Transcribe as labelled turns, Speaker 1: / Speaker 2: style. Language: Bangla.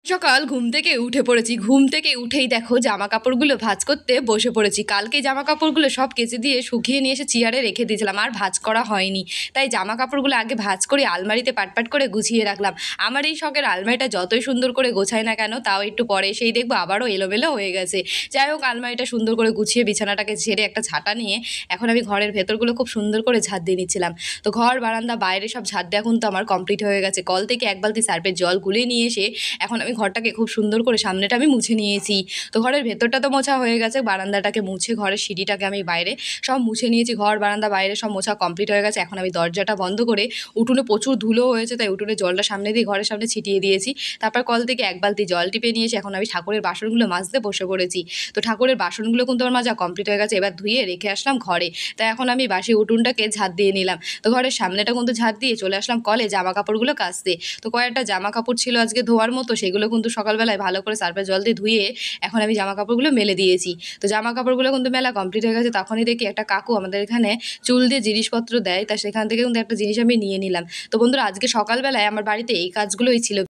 Speaker 1: সকাল ঘুম থেকে উঠে পড়েছি। ঘুম থেকে উঠেই দেখো জামা কাপড়গুলো ভাঁজ করতে বসে পড়েছি। কালকে জামা কাপড়গুলো সব কেচে দিয়ে শুকিয়ে নিয়ে এসে চেয়ারে রেখে দিয়েছিলাম, আর ভাঁজ করা হয়নি। তাই জামা কাপড়গুলো আগে ভাঁজ করে আলমারিতে পাটপাট করে গুছিয়ে রাখলাম। আমার এই শখের আলমারিটা যতই সুন্দর করে গোছায় না কেন, তাও একটু পরে সেই দেখবো আবারও এলোমেলো হয়ে গেছে। যাই হোক, আলমারিটা সুন্দর করে গুছিয়ে বিছানাটাকে ঝেড়ে একটা ঝাঁটা নিয়ে এখন আমি ঘরের ভেতরগুলো খুব সুন্দর করে ঝাঁট দিয়ে নিচ্ছিলাম। তো ঘর বারান্দা বাইরে সব ঝাঁট দেওয়া কিন্তু আমার কমপ্লিট হয়ে গেছে। কল থেকে এক বালতি সার্ফের জল গুলে নিয়ে এসে এখন আমি ঘরটাকে খুব সুন্দর করে সামনেটা আমি মুছে নিয়েছি। তো ঘরের ভেতরটা তো মোছা হয়ে গেছে, বারান্দাটাকে মুছে ঘরের সিঁড়িটাকে আমি বাইরে সব মুছে নিয়েছি। ঘর বারান্দা বাইরে সব মোছা কমপ্লিট হয়ে গেছে। এখন আমি দরজাটা বন্ধ করে, উঠোনে প্রচুর ধুলো হয়েছে তাই উঠোনে জলটা সামনে দিয়ে ঘরের সামনে ছিটিয়ে দিয়েছি। তারপর কল থেকে এক বালতি জল টিপে নিয়েছি। এখন আমি ঠাকুরের বাসনগুলো মাজতে বসে পড়েছি। তো ঠাকুরের বাসনগুলো কিন্তু আমার মাজা কমপ্লিট হয়ে গেছে। এবার ধুয়ে রেখে আসলাম ঘরে। তাই এখন আমি বাসি উঠোনটাকে ঝাঁট দিয়ে নিলাম। তো ঘরের সামনেটা কিন্তু ঝাঁট দিয়ে চলে আসলাম কলে জামা কাপড়গুলো কাচতে। তো কয়েকটা জামা কাপড় ছিল আজকে ধোয়ার মতো, সেগুলো কিন্তু সকালবেলায় ভালো করে সার্ফের জল দিয়ে ধুয়ে এখন আমি জামা কাপড়গুলো মেলে দিয়েছি। তো জামা কাপড়গুলো কিন্তু মেলা কমপ্লিট হয়ে গেছে। তখনই দেখি একটা কাকু আমাদের এখানে চুল দিয়ে জিনিসপত্র দেয়, তা সেখান থেকে কিন্তু একটা জিনিস আমি নিয়ে নিলাম। তো বন্ধুরা, আজকে সকালবেলায় আমার বাড়িতে এই কাজগুলোই ছিল।